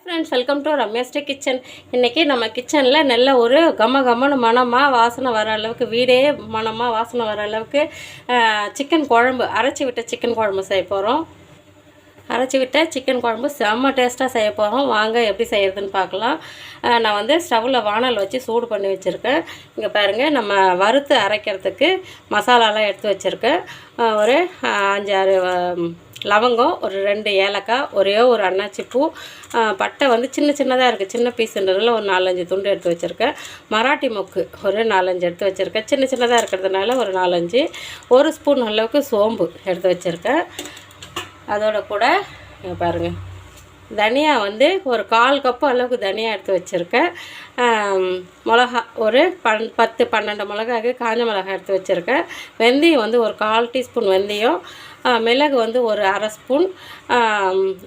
Friends, welcome to Ramya's kitchen. இன்றைக்கி நம்ம கிச்சனில் நல்ல ஒரு கமகமன்னு மணமாக வாசனை வர அளவுக்கு, வீடே மணமாக வாசனை வர அளவுக்கு சிக்கன் குழம்பு, அரைச்சி விட்ட சிக்கன் குழம்பு செய்ய போகிறோம். அரைச்சி விட்ட சிக்கன் குழம்பு செம்ம டேஸ்ட்டாக செய்ய போகிறோம். வாங்க எப்படி செய்கிறதுன்னு பார்க்கலாம். நான் வந்து ஸ்டவ்வில் வானல் வச்சு சூடு பண்ணி வச்சுருக்கேன். இங்கே பாருங்கள், நம்ம வறுத்து அரைக்கிறதுக்கு மசாலாலாம் எடுத்து வச்சுருக்கேன். ஒரு 5-6 லவங்கம், ஒரு 2 ஏலக்காய், ஒரே ஒரு அன்னாச்சி பூ, பட்டை வந்து சின்னதாக இருக்குது, சின்ன பீஸுன்றதுல ஒரு 4-5 துண்டு எடுத்து வச்சுருக்கேன். மராட்டி மொக்கு ஒரு 4-5 எடுத்து வச்சுருக்கேன். சின்னதாக இருக்கிறதுனால ஒரு 4-5. 1 ஸ்பூன் அளவுக்கு சோம்பு எடுத்து வச்சுருக்கேன். அதோட கூட பாருங்கள், தனியா வந்து ஒரு 1/4 கப்பு அளவுக்கு தனியா எடுத்து வச்சுருக்கேன். மிளகா ஒரு 10-12 மிளகாய்க்கு காஞ்ச மிளகாய் எடுத்து வச்சுருக்கேன். வெந்தயம் வந்து ஒரு 1/4 டீஸ்பூன் வெந்தயம், மிளகு வந்து ஒரு 1/2 ஸ்பூன்,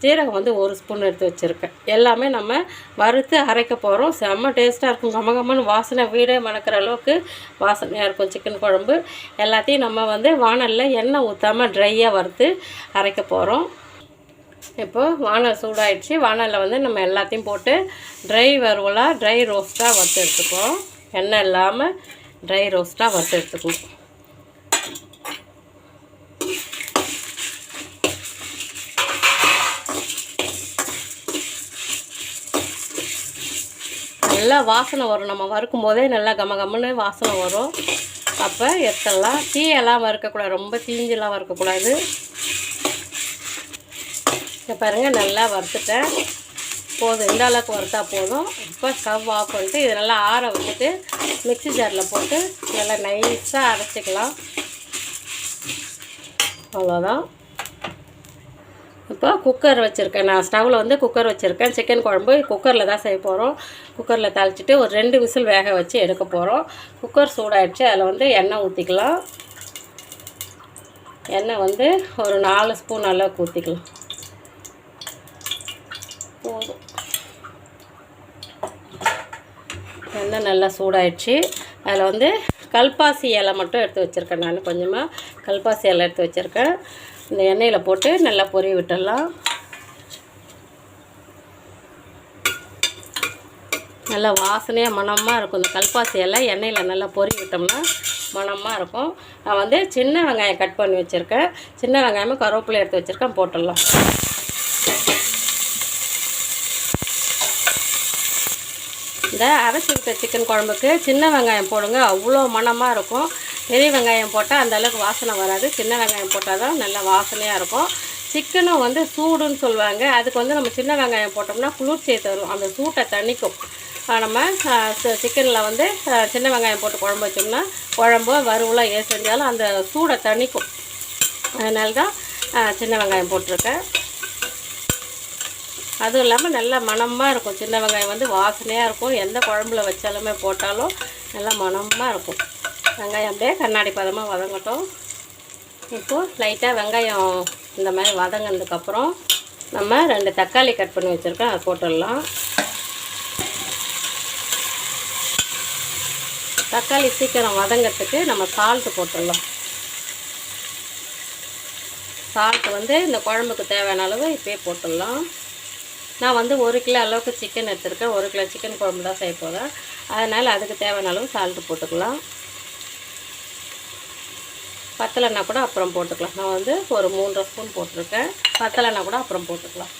ஜீரகம் வந்து 1 ஸ்பூன் எடுத்து வச்சுருக்கேன். எல்லாமே நம்ம வறுத்து அரைக்க போகிறோம். செம்ம டேஸ்ட்டாக இருக்கும். கமகமன்னு வாசனை, வீடே மணக்கிற அளவுக்கு வாசனையாக இருக்கும் சிக்கன் குழம்பு. எல்லாத்தையும் நம்ம வந்து வானலில் எண்ணெய் ஊற்றாமல் ட்ரையாக வறுத்து அரைக்க போகிறோம். இப்போது வானல் சூடாயிடுச்சு. வானலில் வந்து நம்ம எல்லாத்தையும் போட்டு ட்ரை வறுவலாக, ட்ரை ரோஸ்ட்டாக வறுத்து எடுத்துக்குவோம். எண்ணெய் இல்லாமல் ட்ரை ரோஸ்ட்டாக வறுத்து எடுத்துக்குவோம். நல்லா வாசனை வரும். நம்ம வறுக்கும் போதே நல்லா கமகமன்னு வாசனை வரும். அப்போ எடுத்துடலாம். தீயெல்லாம் வறுக்கக்கூடாது, ரொம்ப தீஞ்செல்லாம் வறுக்கக்கூடாது. இப்போ பாருங்கள், நல்லா வறுத்துட்டேன். போதும், இந்த அளவுக்கு வறுத்தா போதும். இப்போ ஸ்டவ் ஆஃப் பண்ணிட்டு இதை நல்லா ஆற வச்சுட்டு மிக்ஸி ஜாரில் போட்டு நல்லா நைஸாக அரைச்சிக்கலாம். அவ்வளோதான். இப்போ குக்கர் வச்சுருக்கேன். நான் ஸ்டவ்வில் வந்து குக்கர் வச்சுருக்கேன். சிக்கன் குழம்பு குக்கரில் தான் செய்ய போகிறோம். குக்கரில் தாளிச்சிட்டு ஒரு 2 விசில் வேக வச்சு எடுக்க போகிறோம். குக்கர் சூடாகிடுச்சு. அதில் வந்து எண்ணெய் ஊற்றிக்கலாம். எண்ணெய் வந்து ஒரு 4 ஸ்பூன் அளவுக்கு ஊற்றிக்கலாம். போதும். எண்ணெய் நல்லா சூடாயிடுச்சு. அதில் வந்து கல்பாசி இலை மட்டும் எடுத்து வச்சுருக்கேன். நான் கொஞ்சமாக கல்பாசி இலை எடுத்து வச்சுருக்கேன். இந்த எண்ணெயில் போட்டு நல்லா பொரிய விட்டுடலாம். நல்லா வாசனையாக மணமாக இருக்கும். இந்த கல்பாசி இலை எண்ணெயில் நல்லா பொரிய விட்டோம்னா மணமாக இருக்கும். நான் வந்து சின்ன வெங்காயம் கட் பண்ணி வச்சுருக்கேன். சின்ன வெங்காயமும் கருவேப்பிலை எடுத்து வச்சுருக்கேன், போட்டுடலாம். இந்த அரைச்சி விட்ட சிக்கன் குழம்புக்கு சின்ன வெங்காயம் போடுங்க, அவ்வளோ மணமாக இருக்கும். பெரிய வெங்காயம் போட்டால் அந்தளவுக்கு வாசனை வராது. சின்ன வெங்காயம் போட்டால் தான் நல்லா வாசனையாக இருக்கும். சிக்கனும் வந்து சூடுன்னு சொல்லுவாங்க. அதுக்கு வந்து நம்ம சின்ன வெங்காயம் போட்டோம்னா குளிர்ச்சியை தரும், அந்த சூட்டை தணிக்கும். நம்ம சிக்கனில் வந்து சின்ன வெங்காயம் போட்டு குழம்பு வச்சோம்னா குழம்பு வறுவலாக ஏன் செஞ்சாலும் அந்த சூடை தணிக்கும். அதனால தான் சின்ன வெங்காயம் போட்டிருக்கேன். அதுவும் இல்லாமல் நல்லா மணமாக இருக்கும். சின்ன வெங்காயம் வந்து வாசனையாக இருக்கும். எந்த குழம்புல வச்சாலுமே போட்டாலும் நல்லா மணமாக இருக்கும். வெங்காயம் அப்படியே கண்ணாடி பதமாக வதங்கட்டும். இப்போது லைட்டாக வெங்காயம் இந்த மாதிரி வதங்கினதுக்கப்புறம் நம்ம 2 தக்காளி கட் பண்ணி வச்சுருக்கோம், அதை போட்டுடலாம். தக்காளி சீக்கிரம் வதங்கிறதுக்கு நம்ம சால்ட்டு போட்டுடலாம். சால்ட்டு வந்து இந்த குழம்புக்கு தேவையான அளவு இப்போயே போட்டுடலாம். நான் வந்து 1 கிலோ அளவுக்கு சிக்கன் எடுத்துருக்கேன். 1 கிலோ சிக்கன் குழம்பு தான் செய்ய போகிறேன். அதனால் அதுக்கு தேவையான அளவு சால்ட்டு போட்டுக்கலாம். பத்தலைன்னா கூட அப்புறம் போட்டுக்கலாம். நான் வந்து ஒரு 3 ஸ்பூன் போட்டிருக்கேன். பத்தலைன்னா கூட அப்புறம் போட்டுக்கலாம்.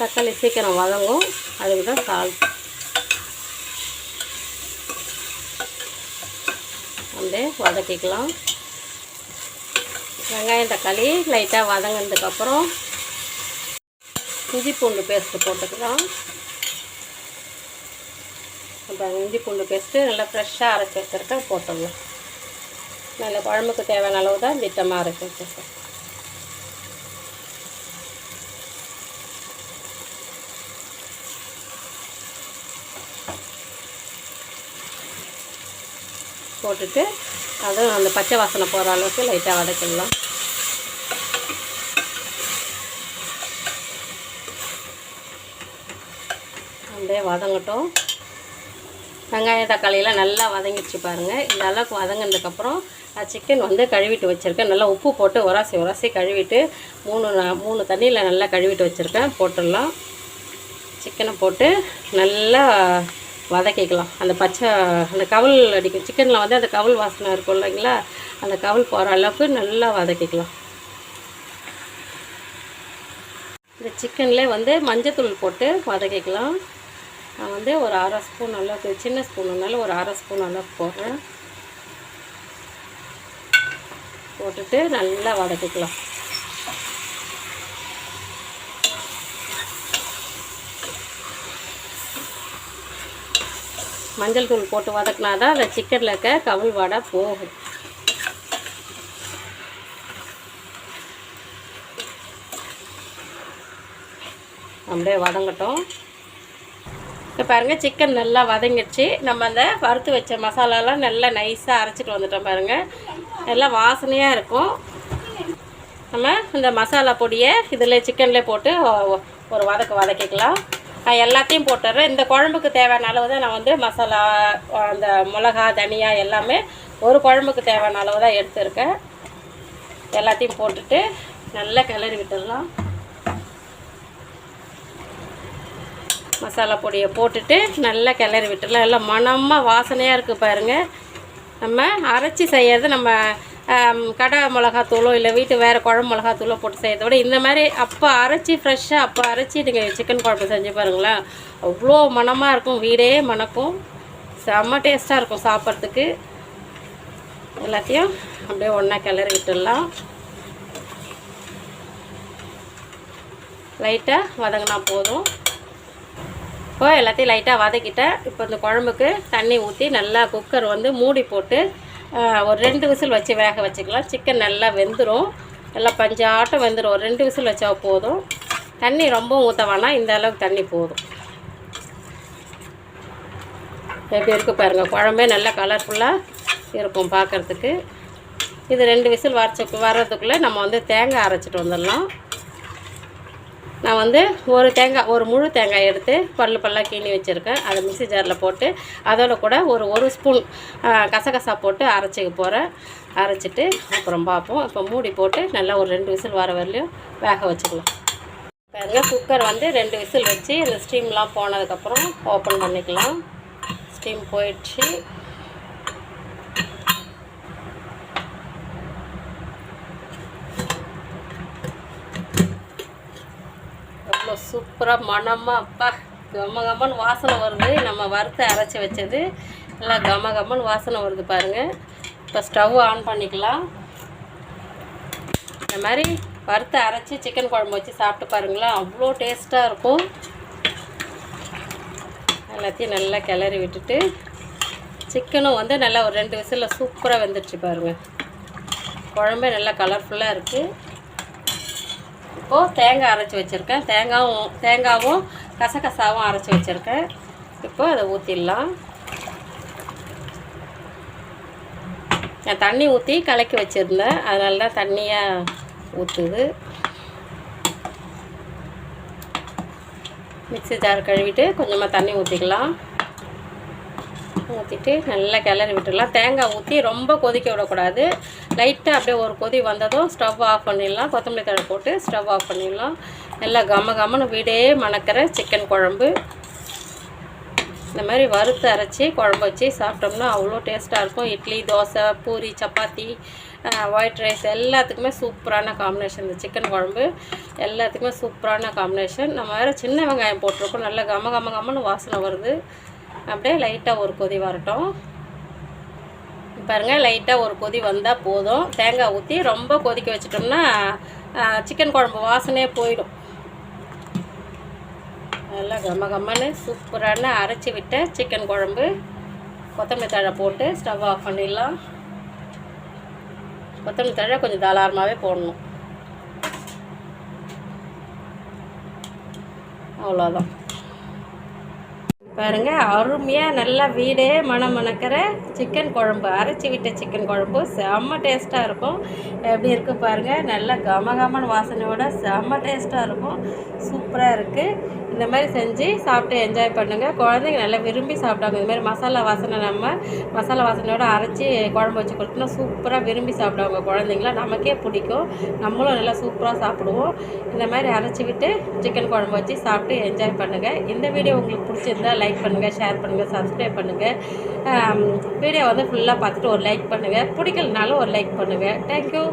தக்காளி சீக்கிரம் வதங்கும், அதுக்கு தான் சால்ட். அப்படியே வதக்கிக்கலாம். வெங்காயம் தக்காளி லைட்டாக வதங்கினதுக்கப்புறம் இஞ்சி பூண்டு பேஸ்ட்டு போட்டுக்கலாம். அப்புறம் இஞ்சி பூண்டு பேஸ்ட்டு நல்லா ஃப்ரெஷ்ஷாக அரைச்சி வச்சுருக்கேன், போட்டுடலாம். நல்ல குழம்புக்கு தேவையான அளவு தான் திட்டமாக அரைச்சி வச்சுருக்கேன். போட்டுட்டு அதுவும் அந்த பச்சை வாசனை போகிற அளவுக்கு லைட்டாக வதக்கிடலாம். அப்படியே வதங்கட்டும். வெங்காயம் தக்காளியெல்லாம் நல்லா வதங்கிடுச்சு பாருங்கள். இந்த அளவுக்கு வதங்கினதுக்கப்புறம் சிக்கன் வந்து கழுவிட்டு வச்சுருக்கேன். நல்லா உப்பு போட்டு உரசி கழுவிட்டு 3 தண்ணியில் நல்லா கழுவிட்டு வச்சுருக்கேன். போட்டுடலாம். சிக்கனை போட்டு நல்லா வதக்கிக்கலாம். அந்த பச்சை அந்த கவுல் அடிக்கும் சிக்கனில் வந்து அந்த கவுல் வாசனை இருக்கும் இல்லைங்களா, அந்த கவுல் போகிற அளவுக்கு நல்லா வதக்கிக்கலாம். இந்த சிக்கனில் வந்து மஞ்சத்தூள் போட்டு வதக்கிக்கலாம். நான் வந்து ஒரு 1/2 ஸ்பூன் அளவுக்கு, சின்ன ஸ்பூனுனால ஒரு 1/2 ஸ்பூன் அளவுக்கு போடுறேன். போட்டுட்டு நல்லா வதக்கிக்கலாம். மஞ்சள் தூள் போட்டு வதக்கினா தான் அந்த சிக்கனில் இருக்க கவுள் வாடை போகும். அப்படியே வதங்கட்டும். இப்போ பாருங்கள், சிக்கன் நல்லா வதங்கிடுச்சு. நம்ம அந்த வறுத்து வச்ச மசாலாலாம் நல்லா நைஸாக அரைச்சிட்டு வந்துட்டோம் பாருங்கள். நல்லா வாசனையாக இருக்கும். நம்ம இந்த மசாலா பொடியை இதில் சிக்கனில் போட்டு ஒரு வதக்கிக்கலாம். நான் எல்லாத்தையும் போட்டுறேன். இந்த குழம்புக்கு தேவையான அளவு தான் நான் வந்து மசாலா, அந்த மிளகா, தனியா எல்லாமே ஒரு குழம்புக்கு தேவையான அளவு தான் எடுத்துருக்கேன். எல்லாத்தையும் போட்டுட்டு நல்லா கிளறி விட்டுடலாம். மசாலா பொடியை போட்டுட்டு நல்லா கிளறி விட்டுடலாம். எல்லாம் மணமாக வாசனையாக இருக்குது பாருங்கள். நம்ம அரைச்சி செய்யறது, நம்ம கடை மிளகாத்தூளோ இல்லை வீட்டு வேறு குழம்பு மிளகாத்தூளோ போட்டு செய்யறத விட இந்த மாதிரி அப்போ அரைச்சி ஃப்ரெஷ்ஷாக அப்போ அரைச்சி நீங்கள் சிக்கன் குழம்பு செஞ்சு பாருங்களேன், அவ்வளோ மணமாக இருக்கும். வீடே மணக்கும். செம்ம டேஸ்ட்டாக இருக்கும் சாப்பிட்றதுக்கு. எல்லாத்தையும் அப்படியே ஒன்றா கிளறி விட்டுடலாம். லைட்டாக வதங்கினா போதும். இப்போ எல்லாத்தையும் லைட்டாக வதக்கிட்டேன். இப்போ இந்த குழம்புக்கு தண்ணி ஊற்றி நல்லா குக்கர் வந்து மூடி போட்டு ஒரு 2 விசில் வச்சு வேக வச்சுக்கலாம். சிக்கன் நல்லா வெந்துடும். நல்லா பஞ்சாட்டம் வெந்துடும். ஒரு 2 விசில் வச்சா போதும். தண்ணி ரொம்ப ஊற்ற வேணாம், இந்த அளவுக்கு தண்ணி போதும். எப்படி இருக்குது பாருங்கள், குழம்பே நல்லா கலர்ஃபுல்லாக இருக்கும் பார்க்குறதுக்கு. இது 2 விசில் வர்றதுக்குள்ளே நம்ம வந்து தேங்காய் அரைச்சிட்டு வந்துடலாம். நான் வந்து ஒரு முழு தேங்காய் எடுத்து பல்லாக கீணி வச்சுருக்கேன். அதை மிக்ஸி ஜாரில் போட்டு அதோட கூட ஒரு ஸ்பூன் கசகசா போட்டு அரைச்சிக்க போகிறேன். அரைச்சிட்டு அப்புறம் பார்ப்போம். இப்போ மூடி போட்டு நல்லா ஒரு 2 விசில் வர வரலையும் வேக வச்சுக்கலாம். பாருங்க, குக்கர் வந்து 2 விசில் வச்சு இந்த ஸ்டீம்லாம் போனதுக்கப்புறம் ஓப்பன் பண்ணிக்கலாம். ஸ்டீம் போயிடுச்சு. சூப்பராக மணமாக அப்பா கம்மன்னு வாசனை வருது. நம்ம வறுத்து அரைச்சி வச்சது நல்லா கம்மன்னு வாசனை வருது பாருங்கள். இப்போ ஸ்டவ் ஆன் பண்ணிக்கலாம். இந்த மாதிரி வறுத்து அரைச்சி சிக்கன் குழம்பு வச்சு சாப்பிட்டு பாருங்களா, அவ்வளோ டேஸ்ட்டாக இருக்கும். எல்லாத்தையும் நல்லா கிளறி விட்டுட்டு சிக்கனும் வந்து நல்லா ஒரு 2 விசிலில் சூப்பராக வெந்துடுச்சு பாருங்கள். குழம்பே நல்லா கலர்ஃபுல்லாக இருக்குது. இப்போது தேங்காய் அரைச்சி வச்சுருக்கேன். தேங்காவும் கசகசாவும் அரைச்சி வச்சுருக்கேன். இப்போது அதை ஊற்றிடலாம். நான் தண்ணி ஊற்றி கலக்கி வச்சுருந்தேன், அதனால தான் தண்ணியாக ஊற்றுது. மிக்ஸி ஜார் கழுவிட்டு கொஞ்சமாக தண்ணி ஊற்றிக்கலாம். ஊற்றிட்டு நல்லா கிளறி விட்டுடலாம். தேங்காய் ஊற்றி ரொம்ப கொதிக்க விடக்கூடாது. லைட்டாக அப்படியே ஒரு கொதி வந்ததும் ஸ்டவ் ஆஃப் பண்ணிடலாம். கொத்தமல்லி தழை போட்டு ஸ்டவ் ஆஃப் பண்ணிடலாம். நல்லா கம்மன்னு வீடே மணக்கிற சிக்கன் குழம்பு. இந்த மாதிரி வறுத்து அரைச்சி குழம்பு வச்சு சாப்பிட்டோம்னா அவ்வளோ டேஸ்ட்டாக இருக்கும். இட்லி, தோசை, பூரி, சப்பாத்தி, ஒயிட் ரைஸ் எல்லாத்துக்குமே சூப்பரான காம்பினேஷன். இந்த சிக்கன் குழம்பு எல்லாத்துக்குமே சூப்பரான காம்பினேஷன். நம்ம வேறு சின்ன வெங்காயம் போட்டிருக்கோம். நல்லா கம்மன்னு வாசனை வருது. அப்படியே லைட்டாக ஒரு கொதி வரட்டும். பாருங்கள், லைட்டாக ஒரு கொதி வந்தால் போதும். தேங்காய் ஊற்றி ரொம்ப கொதிக்க வச்சிட்டோம்னா சிக்கன் குழம்பு வாசனையே போயிடும். நல்லா கம்மன்னு சூப்பரான அரைச்சி விட்ட சிக்கன் குழம்பு. கொத்தமல்லி தழை போட்டு ஸ்டவ் ஆஃப் பண்ணிடலாம். கொத்தமல்லி தழை கொஞ்சம் தாராளமாகவே போடணும். அவ்வளோதான். பாருங்கள், அருமையாக நல்லா வீடே மணக்கிற சிக்கன் குழம்பு, அரைச்சி விட்ட சிக்கன் குழம்பு செம்ம டேஸ்ட்டாக இருக்கும். எப்படி இருக்குது பாருங்கள், நல்லா கமகமன்னு வாசனையோட செம்ம டேஸ்ட்டாக இருக்கும். சூப்பராக இருக்குது. இந்த மாதிரி செஞ்சு சாப்பிட்டு என்ஜாய் பண்ணுங்கள். குழந்தைங்க நல்லா விரும்பி சாப்பிடுவாங்க. இந்த மாதிரி மசாலா வாசனை நம்ம மசாலா வாசனையோடு அரைச்சி குழம்பு வச்சு கொடுத்தோம்னா சூப்பராக விரும்பி சாப்பிடுவாங்க குழந்தைங்களாம். நமக்கே பிடிக்கும், நம்மளும் நல்லா சூப்பராக சாப்பிடுவோம். இந்த மாதிரி அரைச்சி விட்டு சிக்கன் குழம்பு வச்சு சாப்பிட்டு என்ஜாய் பண்ணுங்கள். இந்த வீடியோ உங்களுக்கு பிடிச்சிருந்தா லைக் பண்ணுங்கள், ஷேர் பண்ணுங்கள், சப்ஸ்கிரைப் பண்ணுங்கள். வீடியோ வந்து ஃபுல்லாக பார்த்துட்டு ஒரு லைக் பண்ணுங்கள். பிடிக்கலனாலும் ஒரு லைக் பண்ணுங்கள். தேங்க்யூ.